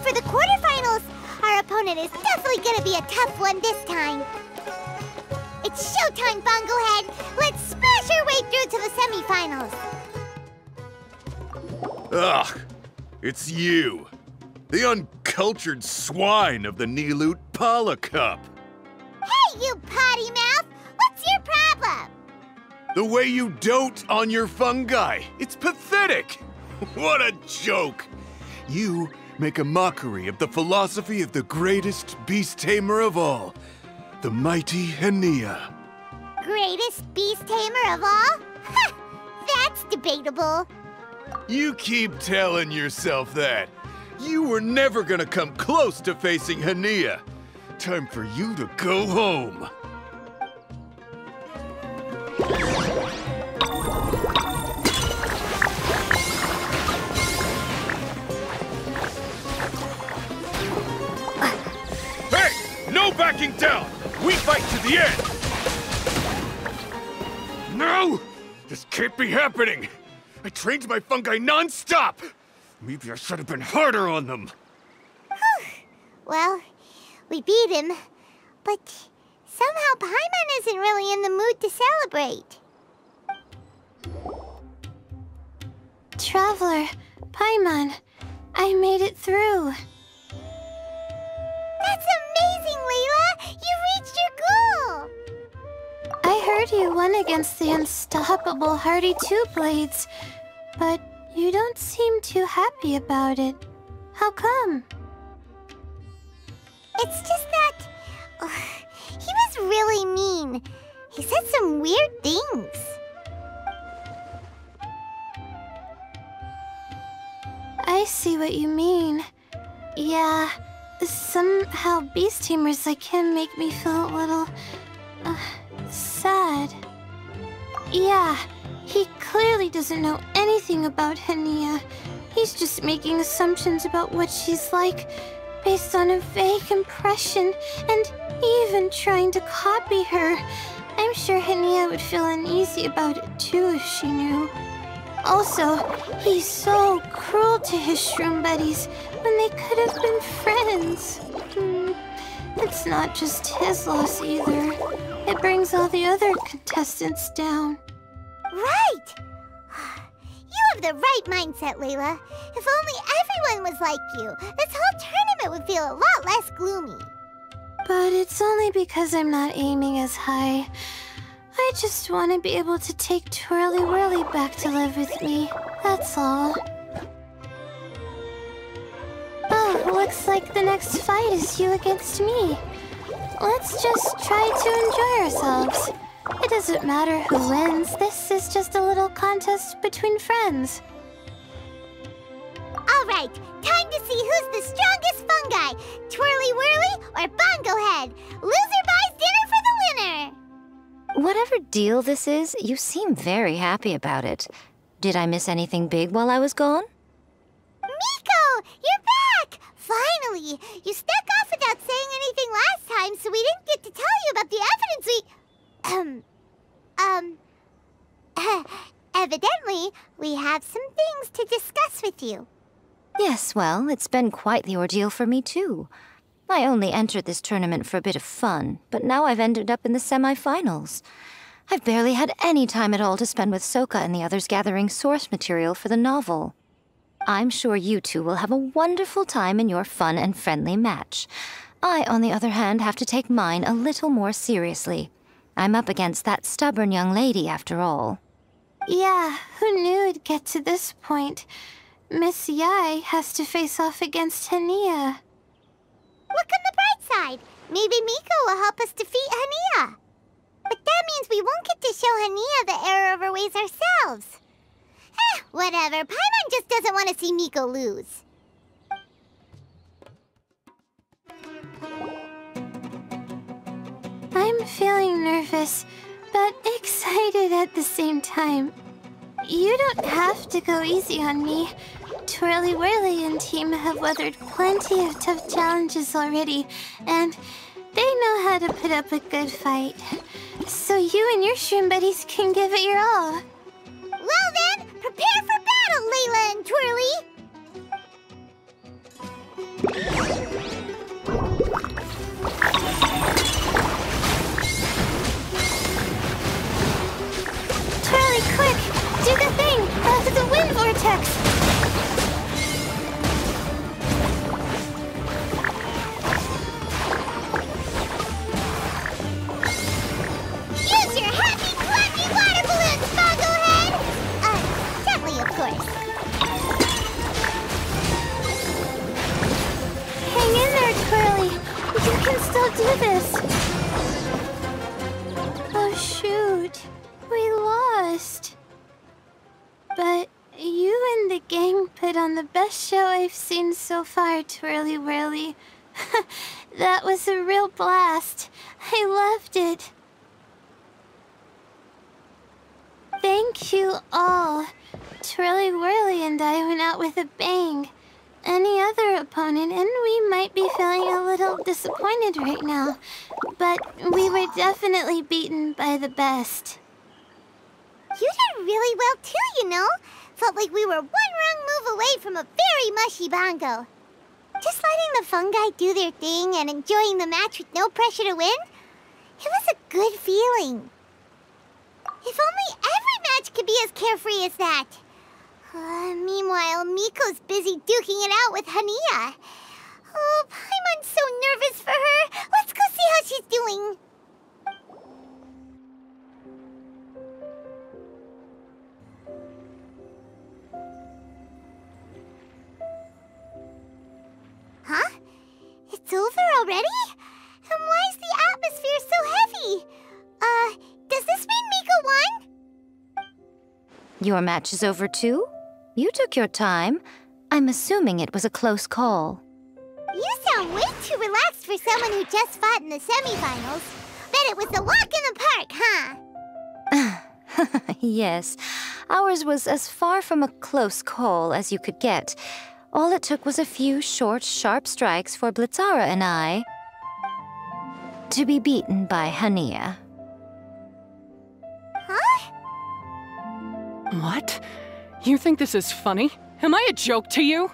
up for the quarterfinals. Our opponent is definitely gonna be a tough one this time. It's showtime, Bongohead! Let's smash our way through to the semifinals! Ugh! It's you! The uncultured swine of the Niloot Pala Cup! Hey, you potty mouth! What's your problem? The way you dote on your fungi! It's pathetic! What a joke! You make a mockery of the philosophy of the greatest beast tamer of all, the mighty Haniyyah. Greatest beast tamer of all? Ha! That's debatable. You keep telling yourself that. You were never gonna come close to facing Haniyyah. Time for you to go home. Hey! No backing down! We fight to the end! No! This can't be happening! I trained my fungi non-stop! Maybe I should have been harder on them. Well, we beat him, but somehow Paimon isn't really in the mood to celebrate. Traveler, Paimon, I made it through. That's amazing, Layla! You reached your goal! I heard you won against the unstoppable Hardy Two-Blades, but you don't seem too happy about it. How come? It's just that... he was really mean. He said some weird things. I see what you mean. Yeah, somehow beast tamers like him make me feel a little... sad. Yeah, he clearly doesn't know anything about Haniyyah. He's just making assumptions about what she's like, based on a vague impression, and even trying to copy her. I'm sure Haniyyah would feel uneasy about it too if she knew. Also, he's so cruel to his shroom buddies when they could have been friends. It's not just his loss either. It brings all the other contestants down. Right! You have the right mindset, Layla. If only everyone was like you, this whole tournament would feel a lot less gloomy. But it's only because I'm not aiming as high. I just want to be able to take Twirly Whirly back to live with me. That's all. Oh, looks like the next fight is you against me. Let's just try to enjoy ourselves. It doesn't matter who wins. This is just a little contest between friends. All right, time to see who's the strongest fungi, Twirly Whirly or Bongohead. Loser buys dinner for the winner. Whatever deal this is, you seem very happy about it. Did I miss anything big while I was gone? Miko, you're back! Finally! You snuck off without saying anything last time, so we didn't get to tell you about the evidence evidently, we have some things to discuss with you. Yes, well, it's been quite the ordeal for me, too. I only entered this tournament for a bit of fun, but now I've ended up in the semi-finals. I've barely had any time at all to spend with Soka and the others gathering source material for the novel. I'm sure you two will have a wonderful time in your fun and friendly match. I, on the other hand, have to take mine a little more seriously. I'm up against that stubborn young lady, after all. Yeah, who knew it'd get to this point? Miss Yai has to face off against Haniyyah. Look on the bright side. Maybe Miko will help us defeat Haniyyah. But that means we won't get to show Haniyyah the error of our ways ourselves. Whatever. Paimon just doesn't want to see Miko lose. I'm feeling nervous, but excited at the same time. You don't have to go easy on me. Twirly Whirly and team have weathered plenty of tough challenges already, and they know how to put up a good fight. So you and your shroom buddies can give it your all. Well then, prepare for battle, Layla and Twirly! vortex! Use your happy, clappy water balloons, Boglehead! Gently, of course. Hang in there, Twirly. You can still do this. Oh, shoot. We lost. But you and the gang put on the best show I've seen so far, Twirly Whirly. That was a real blast. I loved it. Thank you all. Twirly Whirly and I went out with a bang. Any other opponent, and we might be feeling a little disappointed right now, but we were definitely beaten by the best. You did really well too, you know. Felt like we were one wrong move away from a very mushy bongo. Just letting the fungi do their thing and enjoying the match with no pressure to win, it was a good feeling. If only every match could be as carefree as that. Meanwhile, Miko's busy duking it out with Haniyyah. Oh, Paimon's so nervous for her. Let's go see how she's doing. Huh? It's over already? And why is the atmosphere so heavy? Does this mean Miko won? Your match is over too? You took your time. I'm assuming it was a close call. You sound way too relaxed for someone who just fought in the semifinals. Bet it was a walk in the park, huh? Yes, ours was as far from a close call as you could get. All it took was a few short, sharp strikes for Blitzara and I to be beaten by Haniyyah. Huh? What? You think this is funny? Am I a joke to you?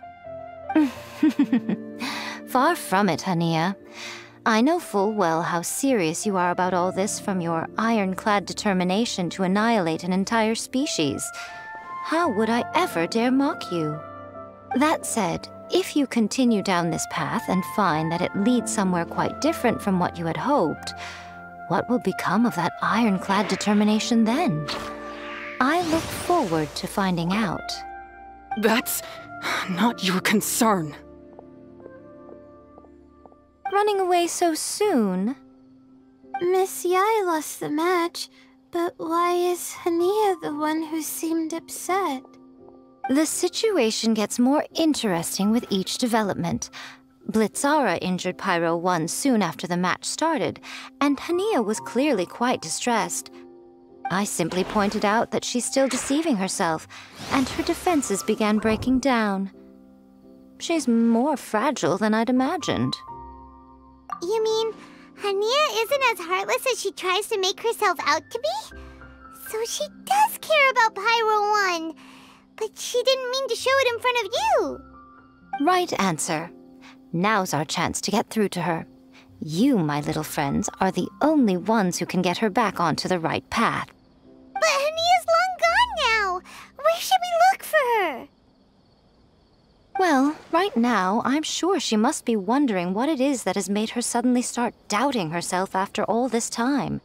Far from it, Haniyyah. I know full well how serious you are about all this from your ironclad determination to annihilate an entire species. How would I ever dare mock you? That said, if you continue down this path and find that it leads somewhere quite different from what you had hoped, what will become of that ironclad determination then? I look forward to finding out. That's not your concern. Running away so soon? Miss Yai lost the match, but why is Haniyyah the one who seemed upset? The situation gets more interesting with each development. Blitzara injured Pyro 1 soon after the match started, and Haniyyah was clearly quite distressed. I simply pointed out that she's still deceiving herself, and her defenses began breaking down. She's more fragile than I'd imagined. You mean Haniyyah isn't as heartless as she tries to make herself out to be? So she does care about Pyro 1, but she didn't mean to show it in front of you. Right answer. Now's our chance to get through to her. You, my little friends, are the only ones who can get her back onto the right path. But Haniyyah's long gone now. Where should we look for her? Well, right now, I'm sure she must be wondering what it is that has made her suddenly start doubting herself after all this time.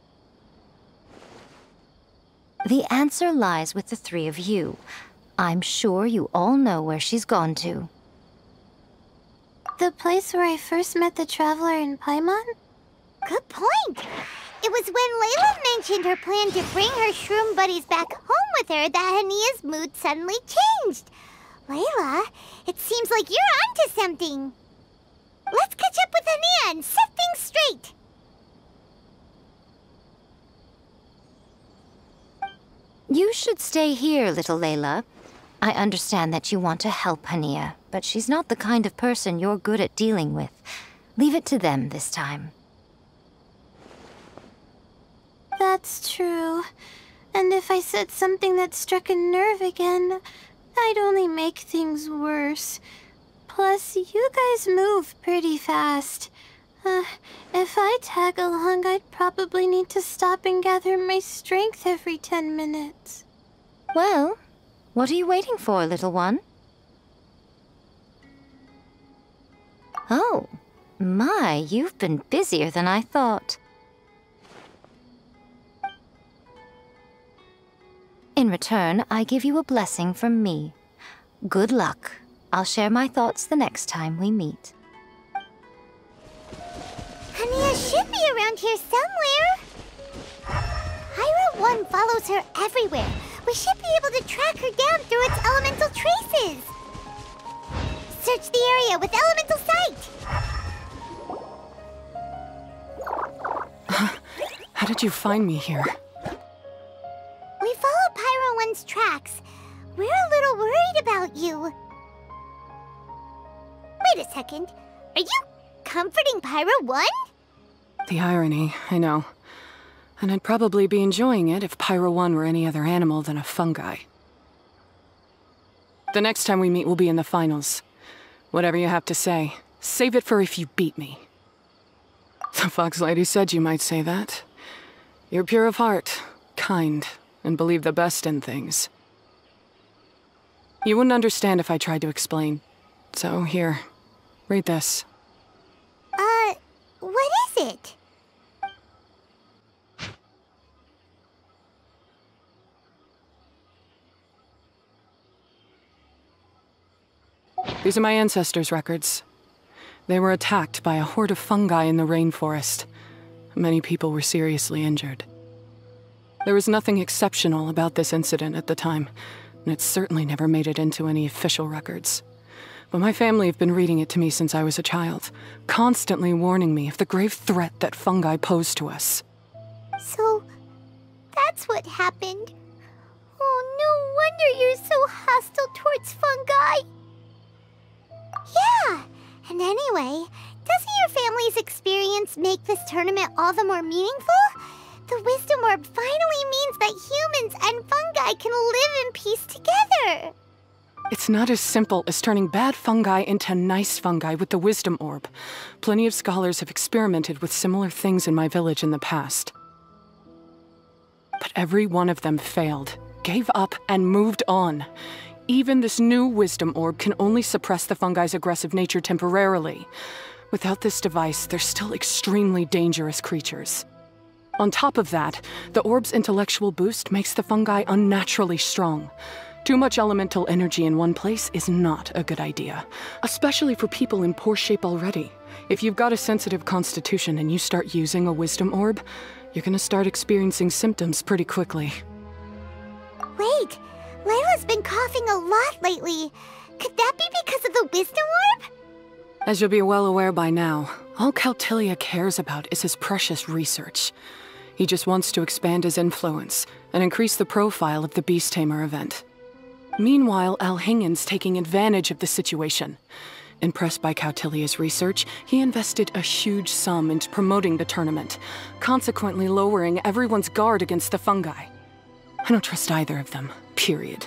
The answer lies with the three of you. I'm sure you all know where she's gone to. The place where I first met the Traveler in Paimon? Good point. It was when Layla mentioned her plan to bring her shroom buddies back home with her that Haniyyah's mood suddenly changed. Layla, it seems like you're onto something. Let's catch up with Haniyyah and set things straight. You should stay here, little Layla. I understand that you want to help Haniyyah, but she's not the kind of person you're good at dealing with. Leave it to them this time. That's true. And if I said something that struck a nerve again, I'd only make things worse. Plus, you guys move pretty fast. If I tag along, I'd probably need to stop and gather my strength every 10 minutes. Well, What are you waiting for, little one? Oh, my, you've been busier than I thought. In return, I give you a blessing from me. Good luck. I'll share my thoughts the next time we meet. Haniyyah should be around here somewhere. Pyro 1 follows her everywhere. We should be able to track her down through its elemental traces. Search the area with elemental sight. How did you find me here? We followed Pyro 1's tracks. We're a little worried about you. Wait a second. Are you comforting Pyro 1? The irony, I know. And I'd probably be enjoying it if Pyro 1 were any other animal than a fungi. The next time we meet will be in the finals. Whatever you have to say, save it for if you beat me. The Fox Lady said you might say that. You're pure of heart, kind, and believe the best in things. You wouldn't understand if I tried to explain. So here, read this. What is it? These are my ancestors' records. They were attacked by a horde of fungi in the rainforest. Many people were seriously injured. There was nothing exceptional about this incident at the time, and it certainly never made it into any official records. But my family have been reading it to me since I was a child, constantly warning me of the grave threat that fungi pose to us. So, that's what happened. Oh, no wonder you're so hostile towards fungi. Yeah, and anyway, doesn't your family's experience make this tournament all the more meaningful? The Wisdom Orb finally means that humans and fungi can live in peace together. It's not as simple as turning bad fungi into nice fungi with the Wisdom Orb. Plenty of scholars have experimented with similar things in my village in the past. But every one of them failed, gave up, and moved on. Even this new Wisdom Orb can only suppress the fungi's aggressive nature temporarily. Without this device, they're still extremely dangerous creatures. On top of that, the orb's intellectual boost makes the fungi unnaturally strong. Too much elemental energy in one place is not a good idea, especially for people in poor shape already. If you've got a sensitive constitution and you start using a Wisdom Orb, you're gonna start experiencing symptoms pretty quickly. Wait, Layla's been coughing a lot lately. Could that be because of the Wisdom Orb? As you'll be well aware by now, all Kautilya cares about is his precious research. He just wants to expand his influence and increase the profile of the Beast Tamer event. Meanwhile, Alhingan's taking advantage of the situation. Impressed by Kautilya's research, he invested a huge sum into promoting the tournament, consequently lowering everyone's guard against the fungi. I don't trust either of them, period.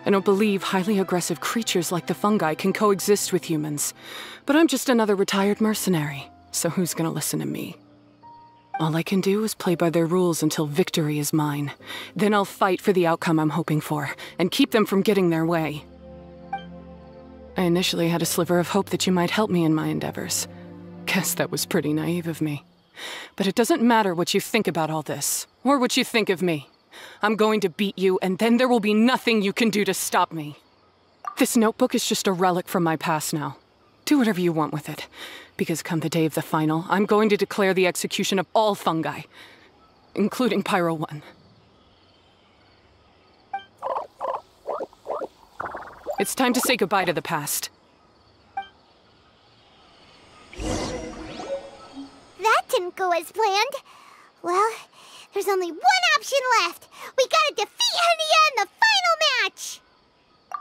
I don't believe highly aggressive creatures like the fungi can coexist with humans. But I'm just another retired mercenary, so who's gonna listen to me? All I can do is play by their rules until victory is mine. Then I'll fight for the outcome I'm hoping for, and keep them from getting their way. I initially had a sliver of hope that you might help me in my endeavors. Guess that was pretty naive of me. But it doesn't matter what you think about all this, or what you think of me. I'm going to beat you, and then there will be nothing you can do to stop me. This notebook is just a relic from my past now. Do whatever you want with it, because come the day of the final, I'm going to declare the execution of all fungi, including Pyro 1. It's time to say goodbye to the past. That didn't go as planned. Well, there's only one option left. We gotta defeat Haniyyah in the final match!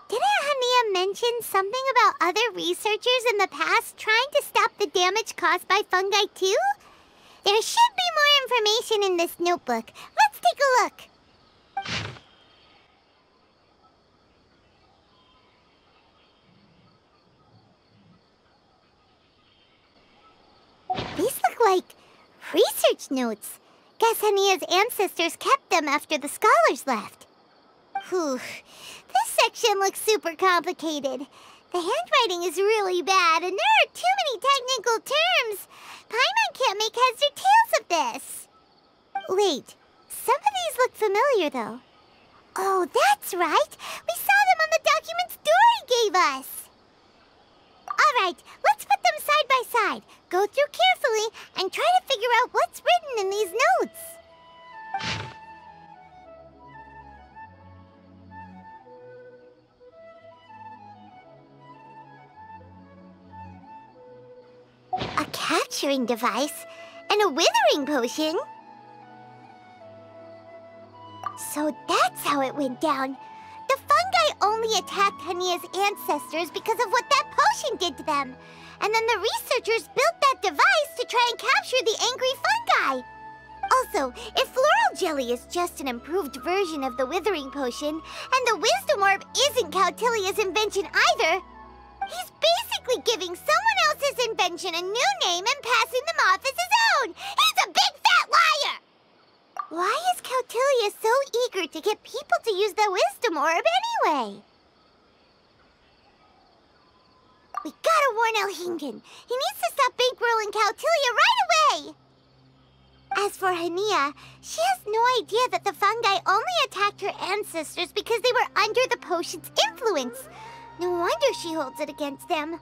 Didn't Haniyyah mention something about other researchers in the past trying to stop the damage caused by fungi too? There should be more information in this notebook. Let's take a look. These look like research notes. Guess Haniyyah's ancestors kept them after the scholars left. Whew. This section looks super complicated. The handwriting is really bad, and there are too many technical terms. Paimon can't make heads or tails of this. Wait, some of these look familiar, though. Oh, that's right. We saw them on the documents Dory gave us. All right, let's put them side by side, go through carefully, and try to figure out what's written in these notes. A capturing device and a withering potion? So that's how it went down. The fungi only attacked Haniyyah's ancestors because of what that potion did to them. And then the researchers built that device to try and capture the angry fungi. Also, if floral jelly is just an improved version of the withering potion, and the Wisdom Orb isn't Cautilia's invention either, he's basically giving someone else's invention a new name and passing them off as his own! He's a big fat liar! Why is Cautilia so eager to get people to use the Wisdom Orb anyway? We gotta warn Elhingen. He needs to stop bankrolling Cautilia right away! As for Haniyyah, she has no idea that the fungi only attacked her ancestors because they were under the potion's influence. No wonder she holds it against them.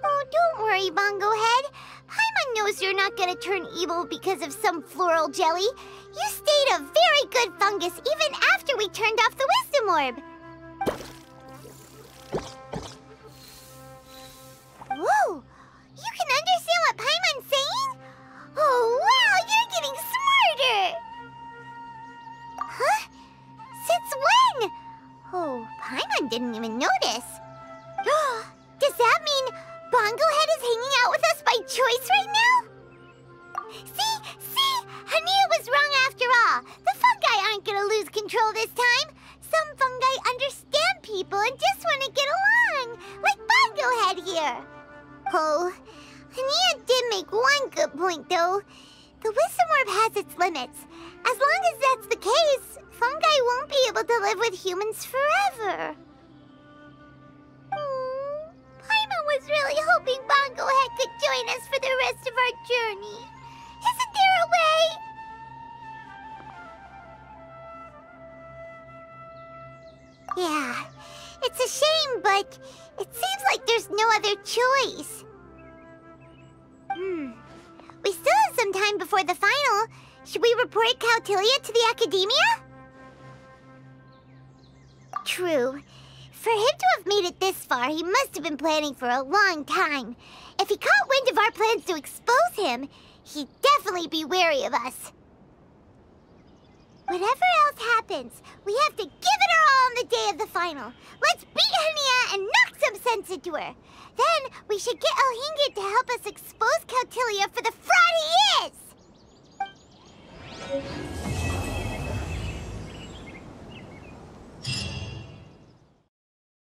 Oh, don't worry, Bongo Head. Paimon knows you're not gonna turn evil because of some floral jelly. You stayed a very good fungus even after we turned off the Wisdom Orb. Whoa! You can understand what Paimon's saying? Oh, wow! You're getting smarter! Huh? Since when? Oh, Paimon didn't even notice. Does that mean Bongo Head is hanging out with us by choice right now? See? Haniyyah was wrong after all. The fungi aren't gonna lose control this time. Some fungi understand people and just want to get along, like Bongo Head here. Oh, Haniyyah did make one good point, though. The Wisdom Orb has its limits. As long as that's the case, fungi won't be able to live with humans forever. Paimon was really hoping Bongo Head could join us for the rest of our journey. Isn't there a way? Yeah, it's a shame, but it seems like there's no other choice. We still have some time before the final. Should we report Cautilia to the Academia? True. For him to have made it this far, he must have been planning for a long time. If he caught wind of our plans to expose him, he'd definitely be wary of us. Whatever else happens, we have to give it our all on the day of the final. Let's beat Haniyyah and knock some sense into her. Then we should get Elhingen to help us expose Cautilia for the fraud he is!